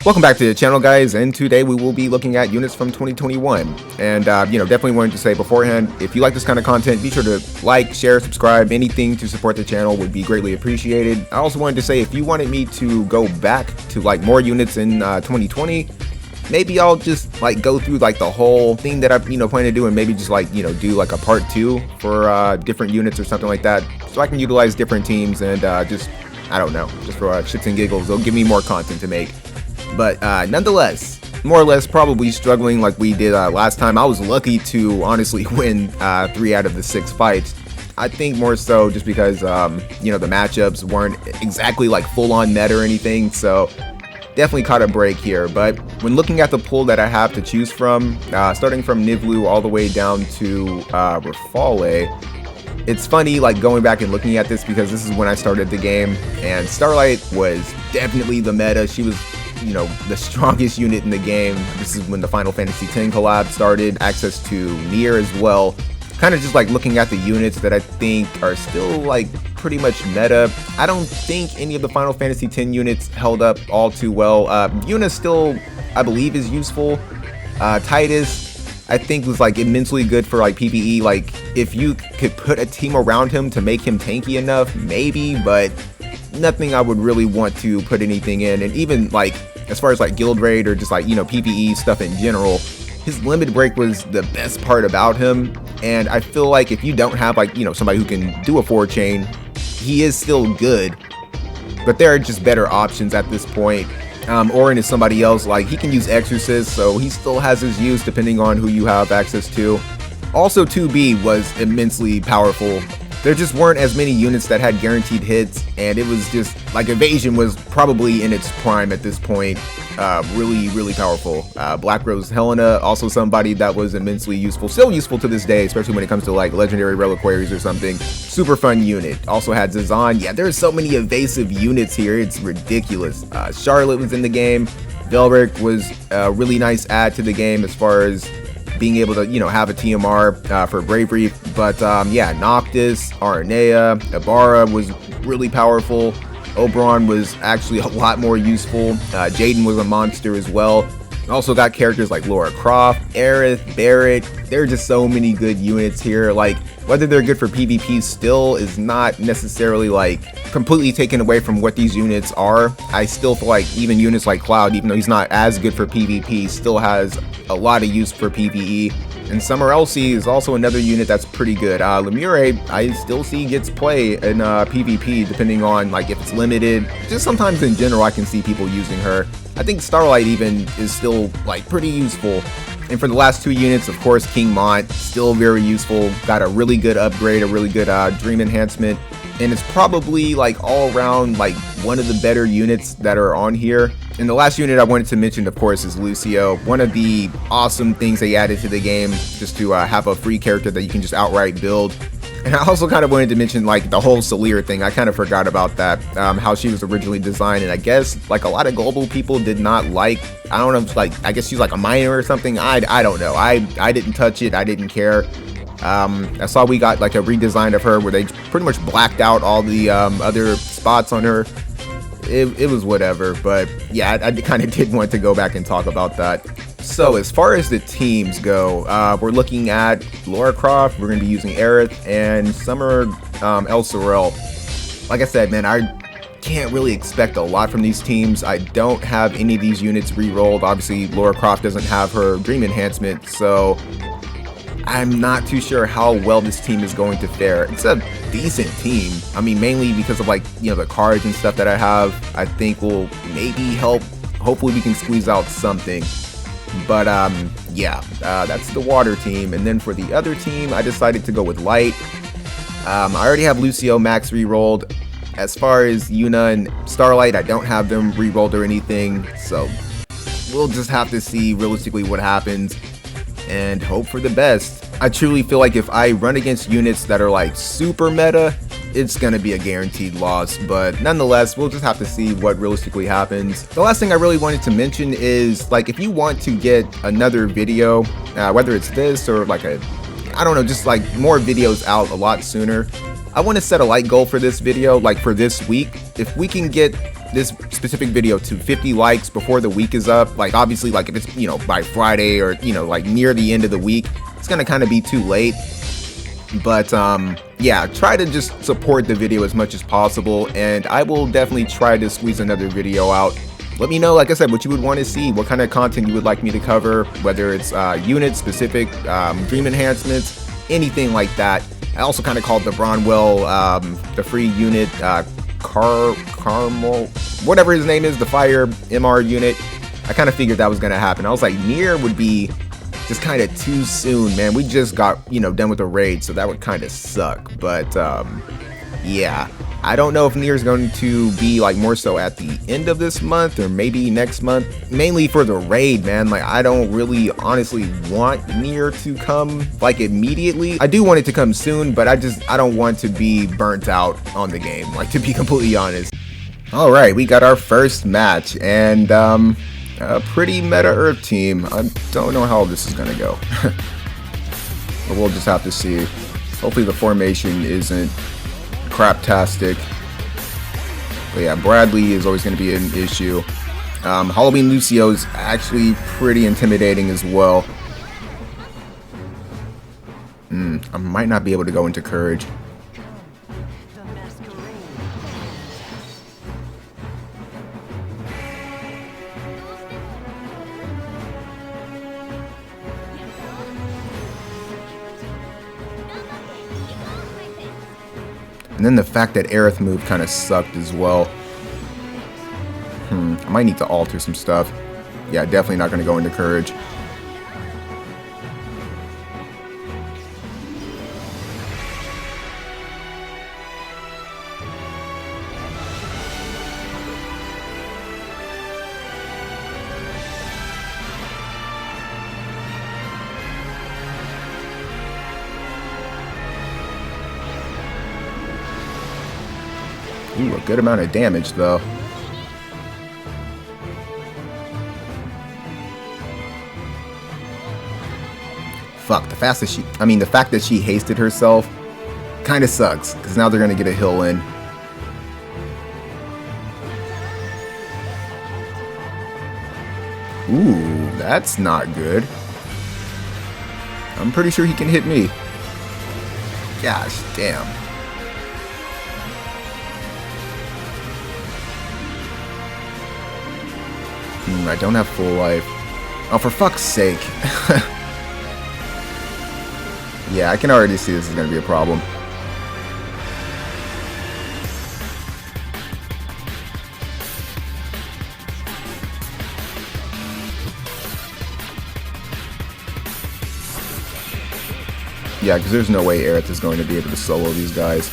Welcome back to the channel, guys, and today we will be looking at units from 2021. And definitely wanted to say beforehand, if you like this kind of content, be sure to like, share, subscribe. Anything to support the channel would be greatly appreciated. I also wanted to say, if you wanted me to go back to like more units in 2020, maybe I'll just like go through like the whole thing that I plan to do, and maybe just like do like a part 2 for different units or something like that, so I can utilize different teams and just I don't know, just for shits and giggles. It'll give me more content to make. But nonetheless, more or less probably struggling like we did last time. I was lucky to honestly win 3 out of the 6 fights. I think more so just because the matchups weren't exactly like full-on meta or anything, so definitely caught a break here. But when looking at the pool that I have to choose from, starting from Nivlu all the way down to Rafale, it's funny like going back and looking at this because this is when I started the game, and Starlight was definitely the meta. She was the strongest unit in the game. This is when the Final Fantasy X collab started, access to Nier as well. Kind of just like looking at the units that I think are still like pretty much meta. I don't think any of the Final Fantasy X units held up all too well. Yuna still, I believe, is useful. Titus, I think, was like immensely good for like PvE. Like if you could put a team around him to make him tanky enough, maybe, but nothing I would really want to put anything in. And even like as far as like guild raid or just like PvE stuff in general, his limit break was the best part about him. And I feel like if you don't have like somebody who can do a 4 chain, he is still good, but there are just better options at this point. Orin is somebody else, like he can use Exorcist, so he still has his use depending on who you have access to. Also 2B was immensely powerful. There just weren't as many units that had guaranteed hits, and it was just like Evasion was probably in its prime at this point. Really powerful. Black Rose Helena, also somebody that was immensely useful, still useful to this day, especially when it comes to like legendary reliquaries or something. Super fun unit. Also had Zazan. Yeah, there's so many evasive units here, it's ridiculous. Charlotte was in the game. Velric was a really nice add to the game as far as being able to have a TMR for bravery. But yeah, Noctis, Aranea, Ibarra was really powerful. Oberon was actually a lot more useful. Jaden was a monster as well. Also got characters like Lara Croft, Aerith, Barrett. There are just so many good units here. Like whether they're good for PvP still is not necessarily like completely taken away from what these units are. I still feel like even units like Cloud, even though he's not as good for PvP, still has a lot of use for PvE. And Summer Elsie is also another unit that's pretty good. Lemure, I still see gets play in PvP depending on like if it's limited. Just sometimes in general I can see people using her. I think Starlight even is still like pretty useful. And for the last 2 units, of course, King Mont, still very useful. Got a really good upgrade, a really good dream enhancement. And it's probably like all around like one of the better units that are on here. And the last unit I wanted to mention, of course, is Lucio. One of the awesome things they added to the game, just to have a free character that you can just outright build. And I also kind of wanted to mention like the whole Celir thing. I kind of forgot about that, how she was originally designed. And I guess like a lot of global people did not like, I don't know, like I guess she's like a minor or something. I don't know. I didn't touch it. I didn't care. I saw we got like a redesign of her where they pretty much blacked out all the other spots on her. It was whatever, but yeah, I kind of did want to go back and talk about that. So as far as the teams go, we're looking at Lara Croft, we're going to be using Aerith, and Summer El Sorel. Like I said, man, I can't really expect a lot from these teams. I don't have any of these units re-rolled. Obviously, Lara Croft doesn't have her dream enhancement, so I'm not too sure how well this team is going to fare. It's a decent team. I mean, mainly because of like, the cards and stuff that I have, I think will maybe help. Hopefully we can squeeze out something. But yeah, that's the water team. And then for the other team, I decided to go with light. I already have Lucio max re-rolled. As far as Yuna and Starlight, I don't have them re-rolled or anything. So we'll just have to see realistically what happens and hope for the best. I truly feel like if I run against units that are like super meta, it's gonna be a guaranteed loss, but nonetheless, we'll just have to see what realistically happens. The last thing I really wanted to mention is like if you want to get another video, whether it's this or like I don't know, just like more videos out a lot sooner, I want to set a like goal for this video, like for this week. If we can get this specific video to 50 likes before the week is up. Like, obviously, like, if it's, you know, by Friday or, you know, like near the end of the week, it's gonna kind of be too late. But yeah, try to just support the video as much as possible, and I will definitely try to squeeze another video out. Let me know, like I said, what you would want to see, what kind of content you would like me to cover, whether it's unit specific, dream enhancements, anything like that. I also kind of called the Bronwell, the free unit, Carmel, whatever his name is, the fire MR unit. I kind of figured that was going to happen. I was like, Nier would be just kind of too soon, man. We just got, you know, done with the raid, so that would kind of suck. But yeah, I don't know if Nier is going to be like more so at the end of this month or maybe next month, mainly for the raid, man. Like, I don't really honestly want Nier to come like immediately. I do want it to come soon, but I don't want to be burnt out on the game, like, to be completely honest. All right, we got our first match, and a pretty meta Earth team. I don't know how this is gonna go. But we'll just have to see. Hopefully the formation isn't craptastic. But yeah, Bradley is always gonna be an issue. Halloween Lucio's actually pretty intimidating as well. I might not be able to go into Courage. And then the fact that Aerith move kind of sucked as well. I might need to alter some stuff. Yeah, definitely not going to go into Courage. Ooh, a good amount of damage, though. Fuck, the fact that she hasted herself kind of sucks, because now they're going to get a hill in. Ooh, that's not good. I'm pretty sure he can hit me. Gosh, damn. I don't have full life. Oh, for fuck's sake. Yeah, I can already see this is going to be a problem. Yeah, because there's no way Aerith is going to be able to solo these guys.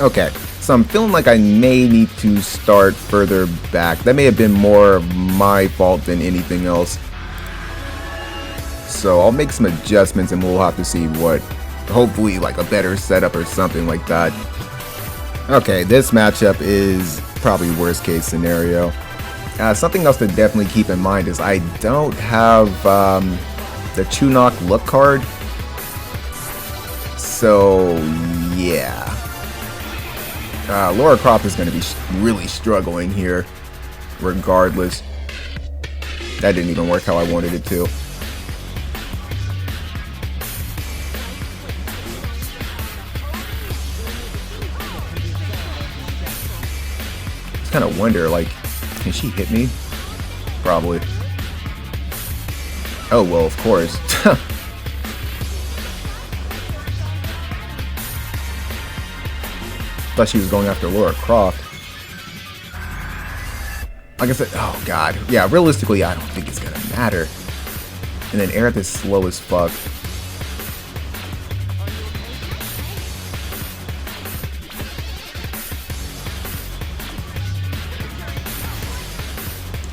Okay, so I'm feeling like I may need to start further back. That may have been more my fault than anything else. So I'll make some adjustments and we'll have to see what, hopefully like a better setup or something like that. Okay, this matchup is probably worst case scenario. Something else to definitely keep in mind is I don't have the Chunok look card. So yeah. Lara Croft is going to be really struggling here, regardless. That didn't even work how I wanted it to. Just kind of wonder, like, can she hit me? Probably. Oh, well, of course. Thought she was going after Lara Croft. Like I said, oh god. Yeah, realistically, I don't think it's gonna matter. And then Aerith is slow as fuck.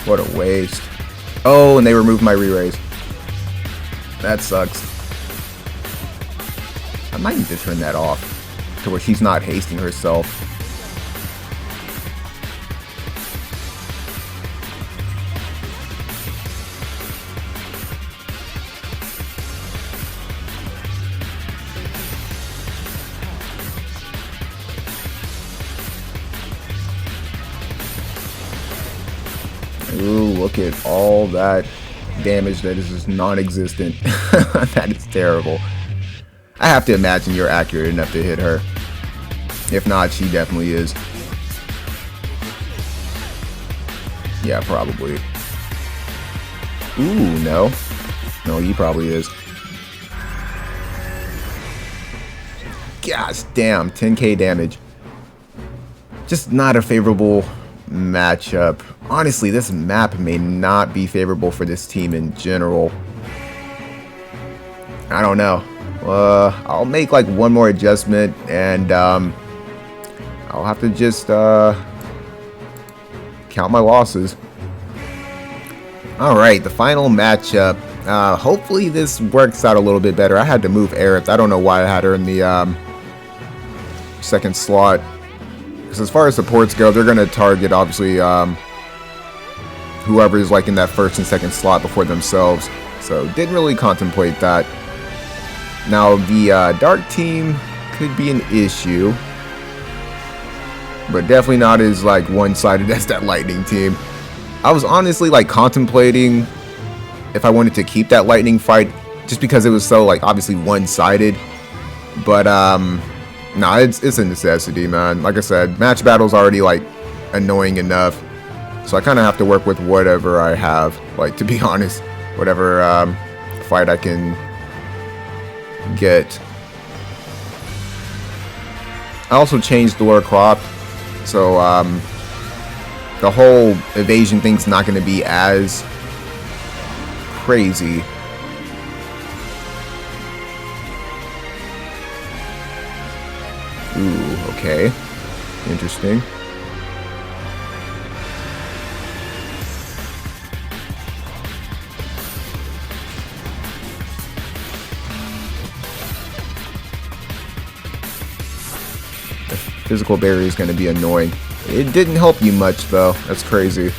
What a waste. Oh, and they removed my re-raise. That sucks. I might need to turn that off, to where she's not hasting herself. Ooh, look at all that damage that is just non-existent. That is terrible. I have to imagine you're accurate enough to hit her. If not, she definitely is. Yeah, probably. Ooh, no. No, he probably is. Gosh damn, 10k damage. Just not a favorable matchup. Honestly, this map may not be favorable for this team in general. I don't know. I'll make like one more adjustment, and I'll have to just count my losses. Alright, the final matchup. Hopefully this works out a little bit better. I had to move Aerith. I don't know why I had her in the second slot. Because as far as supports go, they're going to target, obviously, whoever is like in that first and second slot before themselves. So didn't really contemplate that. Now the dark team could be an issue, but definitely not as like one-sided as that lightning team. I was honestly like contemplating if I wanted to keep that lightning fight just because it was so like obviously one-sided, but nah, it's a necessity, man. Like I said, match battle's already like annoying enough, so I kind of have to work with whatever I have, like, to be honest, whatever fight I can get. I also changed the Laura Croft, so the whole evasion thing's not going to be as crazy. Ooh, okay. Interesting. The physical barrier is going to be annoying. It didn't help you much, though. That's crazy.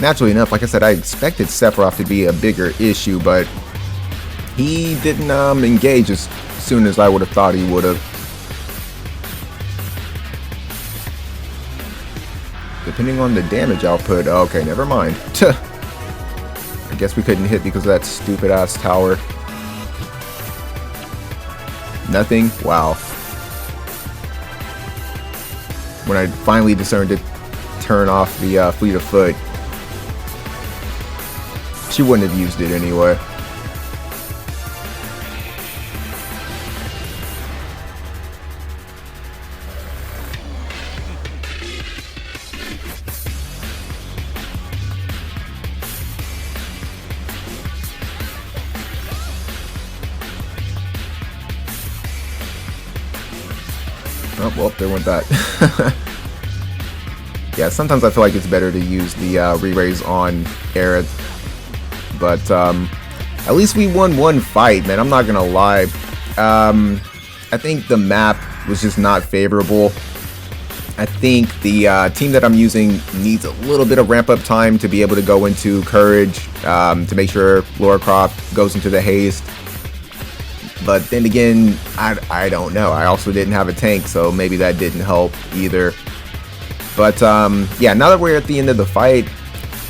Naturally enough, like I said, I expected Sephiroth to be a bigger issue, but he didn't engage as soon as I would have thought he would have. Depending on the damage output. Okay, never mind. I guess we couldn't hit because of that stupid ass tower. Nothing? Wow. When I finally discerned to turn off the fleet of foot, she wouldn't have used it anyway. Oh, well, there went that. Yeah, sometimes I feel like it's better to use the re-raise on Aerith. But at least we won one fight, man. I'm not gonna lie. I think the map was just not favorable. I think the team that I'm using needs a little bit of ramp up time to be able to go into Courage, to make sure Laura Croft goes into the haste. But then again, I don't know. I also didn't have a tank, so maybe that didn't help either. But yeah, now that we're at the end of the fight,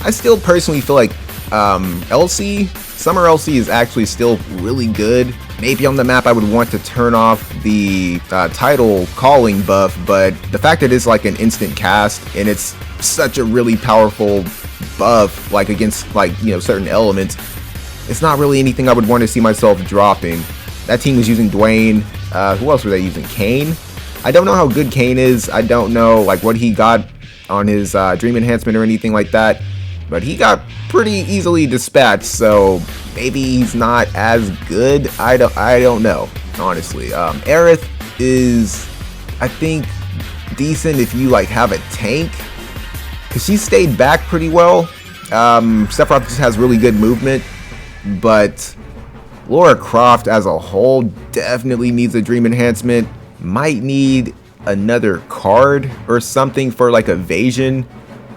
I still personally feel like LC, Summer LC is actually still really good. Maybe on the map I would want to turn off the title calling buff, but the fact that it's like an instant cast and it's such a really powerful buff, like against like, you know, certain elements, it's not really anything I would want to see myself dropping. That team was using Dwayne. Who else were they using? Kane? I don't know how good Kane is. I don't know like what he got on his dream enhancement or anything like that, but he got pretty easily dispatched, so maybe he's not as good. I don't know, honestly. Aerith is, I think, decent if you like have a tank, because she stayed back pretty well. Sephiroth just has really good movement, but Laura Croft as a whole definitely needs a dream enhancement. Might need another card or something for like evasion,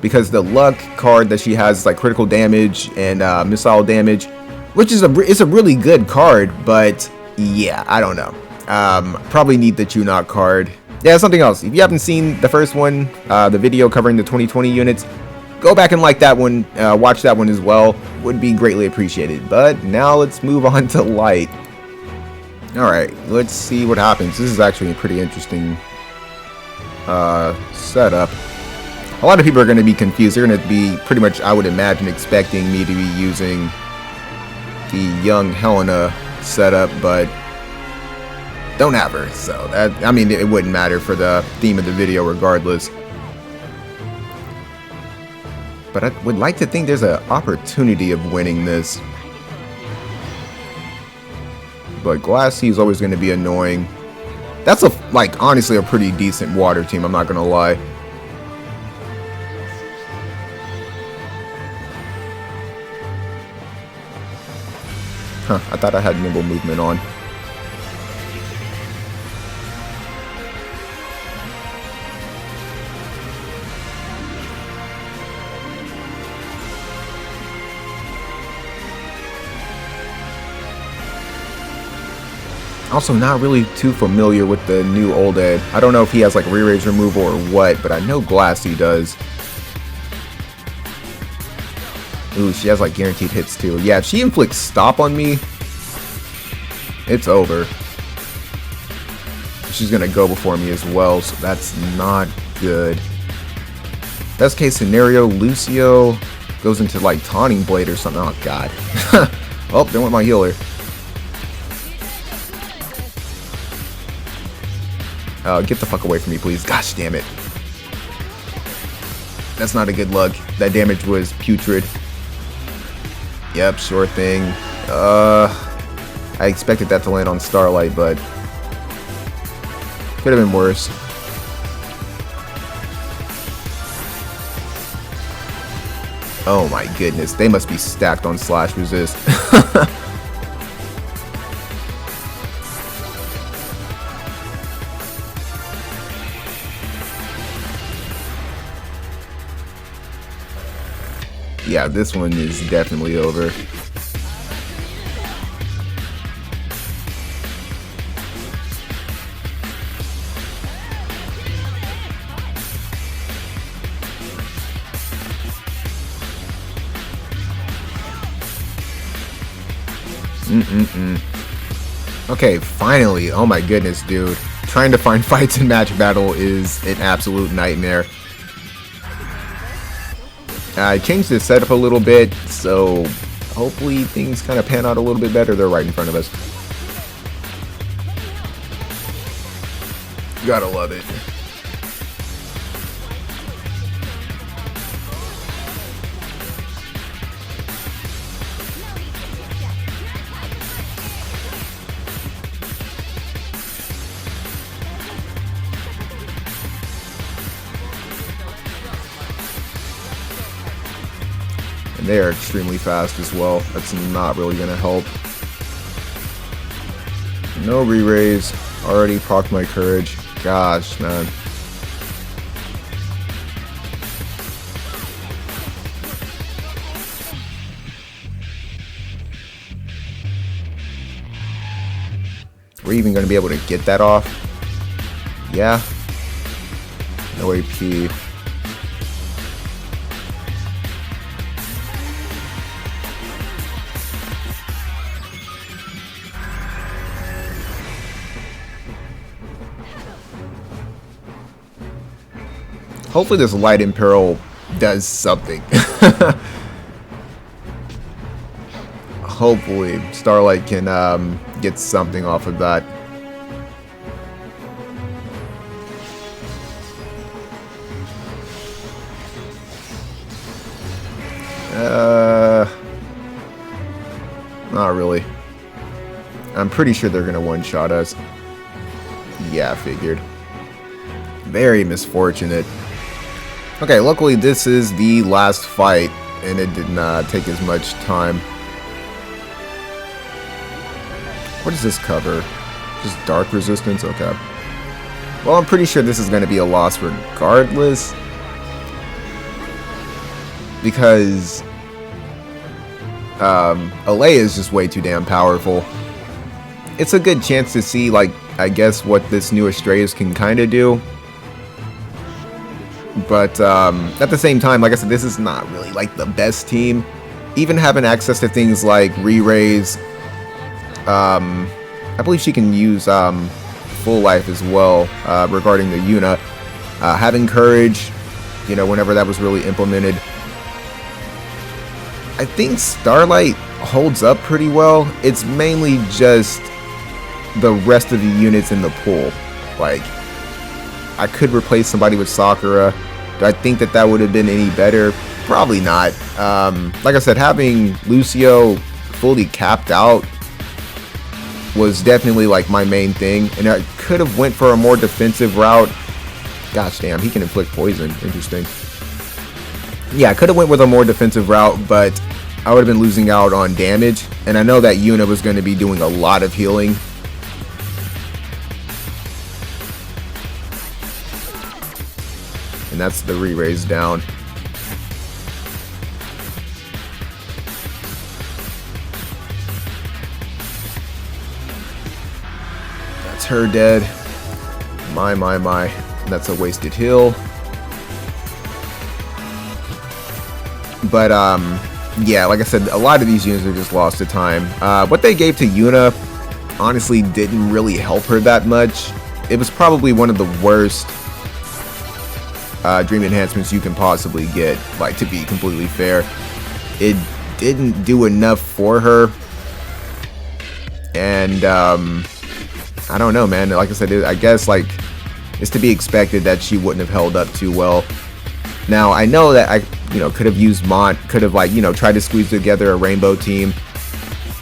because the luck card that she has is like critical damage and missile damage, which is it's a really good card, but Yeah, I don't know. Probably need the Chunok card. Yeah, something else. If you haven't seen the first one, the video covering the 2020 units, go back and like that one. Watch that one as well. Would be greatly appreciated. But now let's move on to light. Alright, let's see what happens. This is actually a pretty interesting setup. A lot of people are going to be confused. They're going to be pretty much, I would imagine, expecting me to be using the young Helena setup, but don't have her. So that, I mean, it wouldn't matter for the theme of the video regardless. But I would like to think there's an opportunity of winning this. But Glassy is always going to be annoying. That's like honestly a pretty decent water team, I'm not going to lie. Huh, I thought I had nimble movement on. Also, not really too familiar with the new old Ed. I don't know if he has like re-raise removal or what, but I know Glassy does. Ooh, she has like guaranteed hits too. Yeah, if she inflicts stop on me, it's over. She's gonna go before me as well, so that's not good. Best case scenario, Lucio goes into like Taunting Blade or something. Oh god. Oh, there went my healer. Get the fuck away from me, please. Gosh damn it. That's not a good look. That damage was putrid. Yep, sure thing. I expected that to land on Starlight, but could have been worse. Oh my goodness, they must be stacked on slash resist. Yeah, this one is definitely over. Okay, finally. Oh my goodness, dude. Trying to find fights in match battle is an absolute nightmare. I changed this setup a little bit, so hopefully things kind of pan out a little bit better. They're right in front of us. Gotta love it. And they are extremely fast as well. That's not really going to help. No re-raise. Already procced my courage. Gosh, man. We're even going to be able to get that off. Yeah. No AP. Hopefully this Light Imperil does something. Hopefully Starlight can get something off of that. Not really. I'm pretty sure they're gonna one-shot us. Yeah, I figured. Very misfortunate. Okay, luckily this is the last fight, and it did not take as much time. What does this cover? Just dark resistance? Okay. Well, I'm pretty sure this is going to be a loss regardless. Because Alea is just way too damn powerful. it's a good chance to see, like, I guess what this new Astraeus can kind of do. But at the same time, like I said, this is not really like the best team. Even having access to things like re-raise, I believe she can use full life as well regarding the Yuna. Having courage, you know, whenever that was really implemented. I think Starlight holds up pretty well. It's mainly just the rest of the units in the pool. Like, I could replace somebody with Sakura. Do I think that that would have been any better? Probably not. Like I said, having Lucio fully capped out was definitely like my main thing, and I could have went for a more defensive route. Gosh damn, he can inflict poison. Interesting. Yeah, I could have went with a more defensive route, but I would have been losing out on damage, and I know that Yuna was going to be doing a lot of healing. And that's the re-raise down. That's her dead. My. That's a wasted heal. But, yeah, like I said, a lot of these units are just lost to time. What they gave to Yuna honestly didn't really help her that much. It was probably one of the worst dream enhancements you can possibly get, like, to be completely fair. It didn't do enough for her, and I don't know, man. Like I said, I guess like it's to be expected that she wouldn't have held up too well. Now I know that I could have used Mont, could have like tried to squeeze together a rainbow team.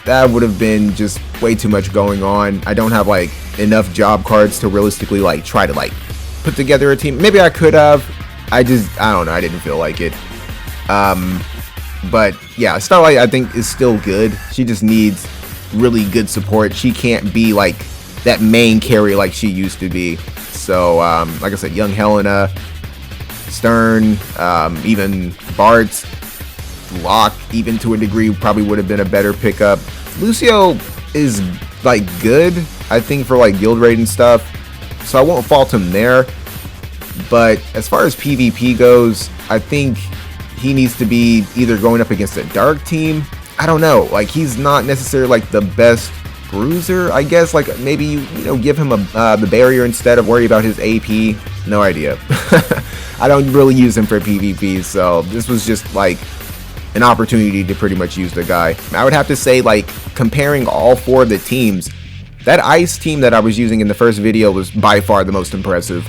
That would have been just way too much going on. I don't have like enough job cards to realistically like try to like put together a team. Maybe I could have. I don't know. I didn't feel like it. But yeah, Starlight I think is still good. She just needs really good support. She can't be like that main carry like she used to be. So like I said, young Helena, Stern, even Bart's, Locke, even to a degree, probably would have been a better pickup. Lucio is like good, I think, for like guild raid and stuff, so I won't fault him there. But as far as PvP goes, I think he needs to be either going up against a dark team. I don't know, like he's not necessarily like the best bruiser, I guess. Like maybe you give him the barrier instead of worry about his AP. No idea. I don't really use him for PvP, so this was just like an opportunity to pretty much use the guy. I would have to say, like, comparing all four of the teams, that ice team that I was using in the first video was by far the most impressive.